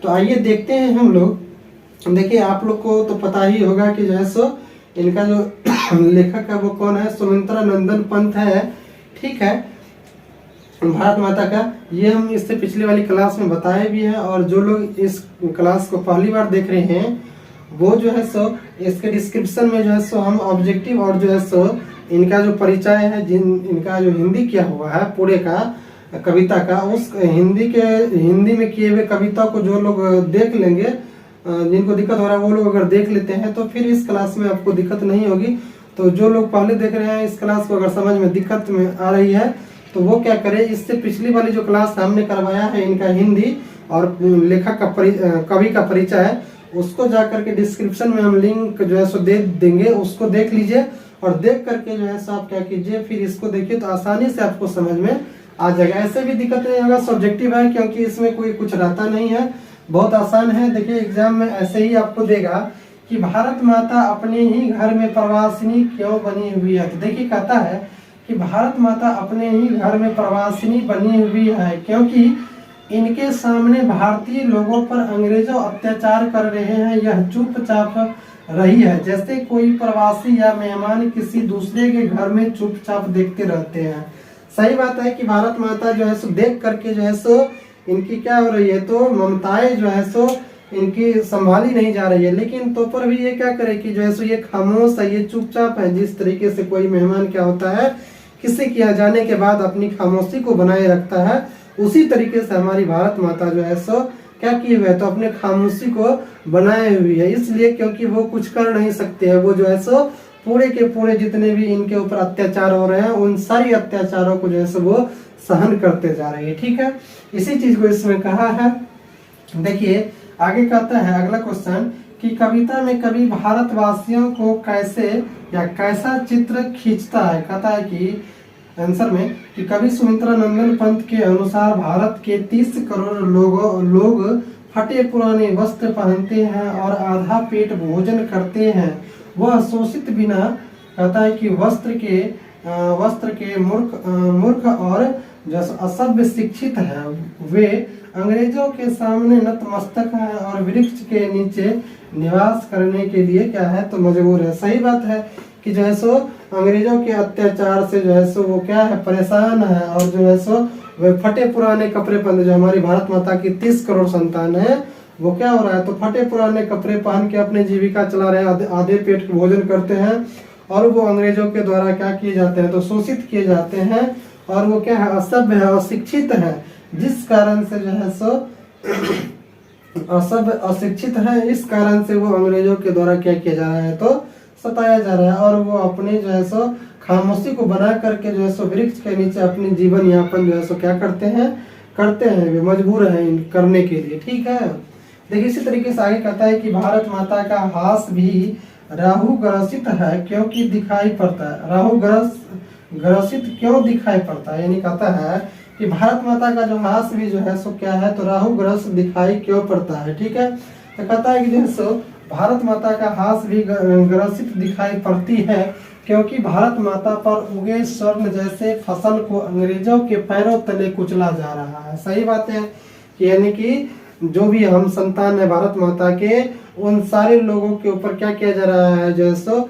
तो आइए देखते हैं हम लोग। देखिए आप लोग को तो पता ही होगा कि जो है सो इनका जो लेखक है वो कौन है, सुमित्रा नंदन पंत है। ठीक है, भारत माता का ये हम इससे पिछले वाली क्लास में बताए भी हैं, और जो लोग इस क्लास को पहली बार देख रहे हैं वो जो है सो इसके डिस्क्रिप्शन में जो है सो हम ऑब्जेक्टिव और जो है सो इनका जो परिचय है, इनका जो हिंदी किया हुआ है पूरे का कविता का, उस हिंदी में किए हुए कविता को जो लोग देख लेंगे, जिनको दिक्कत हो रहा है वो लोग अगर देख लेते हैं तो फिर इस क्लास में आपको दिक्कत नहीं होगी। तो जो लोग पहले देख रहे हैं इस क्लास को अगर समझ में दिक्कत में आ रही है तो वो क्या करें, इससे पिछली वाली जो क्लास हमने करवाया है इनका हिंदी और लेखक का कवि का परिचय है, उसको जा करके डिस्क्रिप्शन में हम लिंक जो है सो दे देंगे, उसको देख लीजिए। और देख करके जो है सो आप क्या कीजिए, फिर इसको देखिए तो आसानी से आपको समझ में आ जाएगा। ऐसे भी दिक्कत नहीं होगा, सब्जेक्टिव है क्योंकि इसमें कोई कुछ रहता नहीं है, बहुत आसान है। देखिए एग्जाम में ऐसे ही आपको देगा कि भारत माता अपने ही घर में प्रवासिनी क्यों बनी हुई है। तो देखिए कहता है कि भारत माता अपने ही घर में प्रवासिनी बनी हुई है क्योंकि इनके सामने भारतीय लोगों पर अंग्रेजों अत्याचार कर रहे हैं, यह चुपचाप रही है जैसे कोई प्रवासी या मेहमान किसी दूसरे के घर में चुपचाप देखते रहते हैं। सही बात है कि भारत माता जो है सो देख करके जो है सो इनकी क्या हो रही है, तो ममताएं जो है सो इनकी संभाली नहीं जा रही है। लेकिन तो पर भी ये क्या करे कि जो है सो ये खामोश है, ये चुपचाप है। जिस तरीके से कोई मेहमान क्या होता है, किसी के यहाँ जाने के बाद अपनी खामोशी को बनाए रखता है, उसी तरीके से हमारी भारत माता जो है सो क्या किए हुए है, तो अपने खामोशी को बनाए हुई है। इसलिए क्योंकि वो कुछ कर नहीं सकते हैं, वो जो है सो पूरे के पूरे जितने भी इनके ऊपर अत्याचार हो रहे हैं उन सारी अत्याचारों को जो है सो वो सहन करते जा रहे हैं। ठीक है, इसी चीज को इसमें कहा है। देखिए आगे कहता है अगला क्वेश्चन कि कविता में कवि भारतवासियों को कैसे या कैसा चित्र खींचता है। कहता है कि आंसर में कि कवि सुमित्रा नंदन पंत के अनुसार भारत के 30 करोड़ लोग फटे पुराने वस्त्र पहनते हैं और आधा पेट भोजन करते हैं। वह शोषित बिना, कहता है कि वस्त्र के मूर्ख और जो असभ्य शिक्षित है, वे अंग्रेजों के सामने नतमस्तक है और वृक्ष के नीचे निवास करने के लिए क्या है, तो मजबूर है। सही बात है कि जो है सो अंग्रेजों के अत्याचार से जो है सो वो क्या है, परेशान है, और जो है सो वे फटे पुराने कपड़े पहन, जो हमारी भारत माता की 30 करोड़ संतान है वो क्या हो रहा है, तो फटे पुराने कपड़े पहन के अपने जीविका चला रहे हैं, आधे पेट भोजन करते हैं, और वो अंग्रेजों के द्वारा क्या किए जाते हैं, तो शोषित किए जाते हैं, और वो क्या है, असभ्य है, अशिक्षित है, जिस कारण से जो है सो असभ्य अशिक्षित है, इस कारण से वो अंग्रेजों के द्वारा क्या किया जा रहा है, तो सताया जा रहा है। और वो अपने जो है सो खामोशी को बना करके जो है सो वृक्ष के नीचे अपनी जीवन यापन जो है सो क्या करते हैं, वे मजबूर हैं करने के लिए। ठीक है, देखिए इसी तरीके से आगे कहता है कि भारत माता का हास भी राहु ग्रसित है क्योंकि दिखाई पड़ता है। राहु ग्रसित क्यों दिखाई पड़ता है, यानी कहता है कि भारत माता का जो हास भी जो है सो क्या है, तो राहु ग्रस्त दिखाई क्यों पड़ता है। ठीक है, तो कहता है कि जो है सो भारत माता का हास भी ग्रसित दिखाई पड़ती है क्योंकि भारत माता पर उगे स्वर्ण जैसे फसल को अंग्रेजों के पैरों तले कुचला जा रहा है। सही बात है, यानी कि जो भी हम संतान है भारत माता के, उन सारे लोगों के ऊपर क्या किया जा रहा है, जो है सो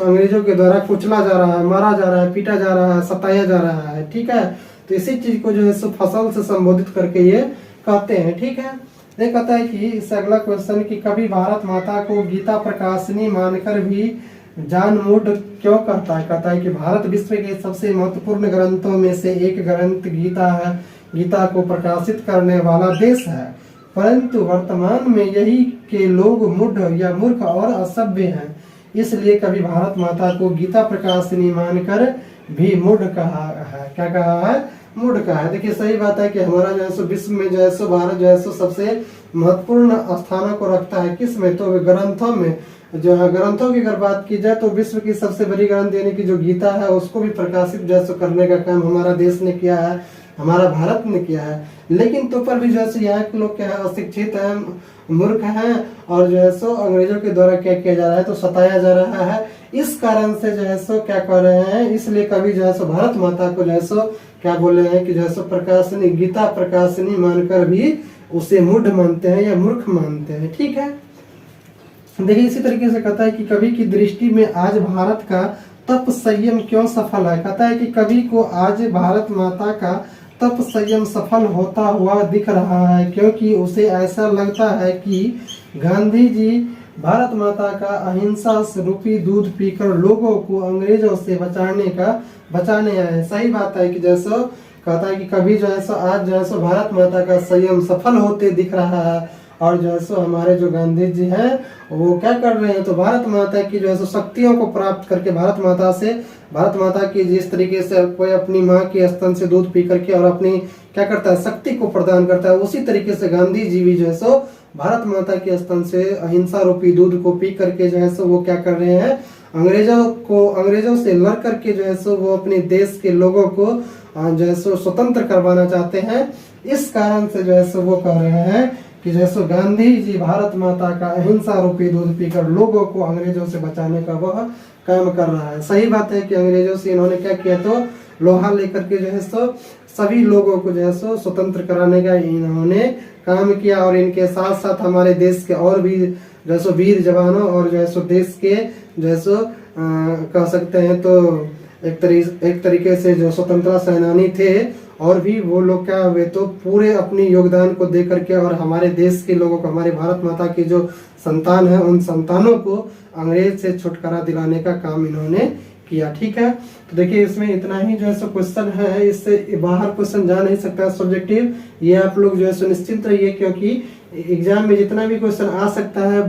अंग्रेजों के द्वारा कुचला जा रहा है, मारा जा रहा है, पीटा जा रहा है, सताया जा रहा है। ठीक है, तो इसी चीज को जो है सो फसल से संबोधित करके ये कहते हैं। ठीक है, ये कहता है कि इससे अगला क्वेश्चन कि कभी भारत माता को गीता प्रकाशिनी मानकर भी जान मूड क्यों करता है। कहता है कि भारत विश्व के सबसे महत्वपूर्ण ग्रंथों में से एक ग्रंथ गीता है, गीता को प्रकाशित करने वाला देश है, परंतु वर्तमान में यही के लोग मूढ़ या मूर्ख और असभ्य हैं, इसलिए कभी भारत माता को गीता प्रकाशिनी मानकर भी मूढ़ कहा है। क्या कहा है, मूढ़ कहा है। देखिए सही बात है कि हमारा जो है सो विश्व में जो है सो भारत जो है सो सबसे महत्वपूर्ण स्थानों को रखता है, किस में, तो ग्रंथों में। जो है ग्रंथों की अगर बात की जाए तो विश्व की सबसे बड़ी ग्रंथ यानी कि जो गीता है उसको भी प्रकाशित जो है सो करने का काम हमारा देश ने किया है, हमारा भारत ने किया है। लेकिन तो पर भी जो है सो यहाँ के लोग क्या है, अशिक्षित है, मूर्ख हैं, और जो है सो अंग्रेजों के द्वारा क्या किया जा रहा है, तो सताया जा रहा है। इस कारण से जो है सो क्या कर रहे हैं, इसलिए कभी जो है सो भारत माता को जो है सो क्या बोल रहे हैं कि जो है सो प्रकाशनी, गीता प्रकाशनी मानकर भी उसे मूढ़ मानते हैं या मूर्ख मानते हैं। ठीक है, देखिए इसी तरीके से कहता है कि कवि की दृष्टि में आज भारत का तप संयम क्यों सफल है। कहता है कि कवि को आज भारत माता का तप संयम सफल होता हुआ दिख रहा है, क्योंकि उसे ऐसा लगता है कि गांधी जी भारत माता का अहिंसा रूपी दूध पीकर लोगों को अंग्रेजों से बचाने आए। सही बात है कि जैसा कहता है कि कभी जो है सो आज जो है सो भारत माता का संयम सफल होते दिख रहा है, और जो है सो हमारे जो गांधी जी हैं वो क्या कर रहे हैं, तो भारत माता की जो है सो शक्तियों को प्राप्त करके भारत माता की जिस तरीके से कोई अपनी माँ के स्तन से दूध पी करके और अपनी क्या करता है, शक्ति को प्रदान करता है, उसी तरीके से गांधी जी भी जो है सो भारत माता के स्तन से अहिंसा रूपी दूध को पी करके जो है सो वो क्या कर रहे हैं, अंग्रेजों से लड़ करके जो है सो वो अपने देश के लोगों को जो है सो स्वतंत्र करवाना चाहते हैं। इस कारण से जो है सो वो कह रहे हैं कि जो है सो गांधी जी भारत माता का अहिंसा रूपी दूध पीकर लोगों को अंग्रेजों से बचाने का वह काम कर रहा है। सही बात है कि अंग्रेजों से इन्होंने क्या किया, तो लोहा लेकर के जो है सो सभी लोगों को जो है सो स्वतंत्र कराने का इन्होंने काम किया, और इनके साथ साथ हमारे देश के और भी जो है सो वीर जवानों और जो है सो देश के जो है सो कह सकते हैं तो एक तरीके से जो स्वतंत्रता सेनानी थे, और भी वो लोग क्या हुए तो पूरे अपनी योगदान को दे करके और हमारे देश के लोगों को, हमारे भारत माता की जो संतान है उन संतानों को अंग्रेज से छुटकारा दिलाने का काम इन्होंने किया। ठीक है, तो देखिए इसमें इतना ही जो है सो क्वेश्चन है, इससे बाहर क्वेश्चन जा नहीं सकता सब्जेक्टिव। ये आप लोग जो है सो निश्चिंत रहिए, क्योंकि एग्जाम में जितना भी क्वेश्चन आ सकता है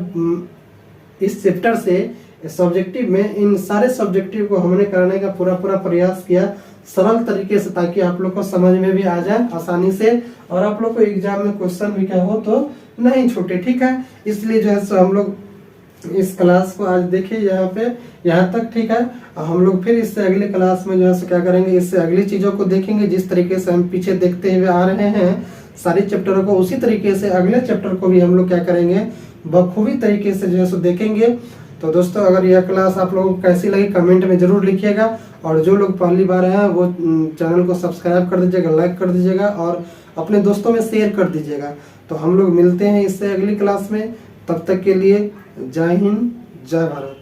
इस चैप्टर से सब्जेक्टिव में, इन सारे सब्जेक्टिव को हमने कराने का पूरा प्रयास किया सरल तरीके से, ताकि आप लोग को समझ में भी आ जाए आसानी से, और आप लोग को एग्जाम में क्वेश्चन भी क्या हो तो नहीं छूटे। ठीक है, इसलिए जो है सो हम लोग इस क्लास को आज देखिए यहाँ तक। ठीक है, हम लोग फिर इससे अगले क्लास में जो है सो क्या करेंगे, इससे अगली चीजों को देखेंगे। जिस तरीके से हम पीछे देखते हुए आ रहे हैं सारे चैप्टरों को, उसी तरीके से अगले चैप्टर को भी हम लोग क्या करेंगे, बखूबी तरीके से जो है सो देखेंगे। तो दोस्तों अगर यह क्लास आप लोगों को कैसी लगी कमेंट में जरूर लिखिएगा, और जो लोग पहली बार हैं वो चैनल को सब्सक्राइब कर दीजिएगा, लाइक कर दीजिएगा और अपने दोस्तों में शेयर कर दीजिएगा। तो हम लोग मिलते हैं इससे अगली क्लास में, तब तक के लिए जय हिंद जय भारत।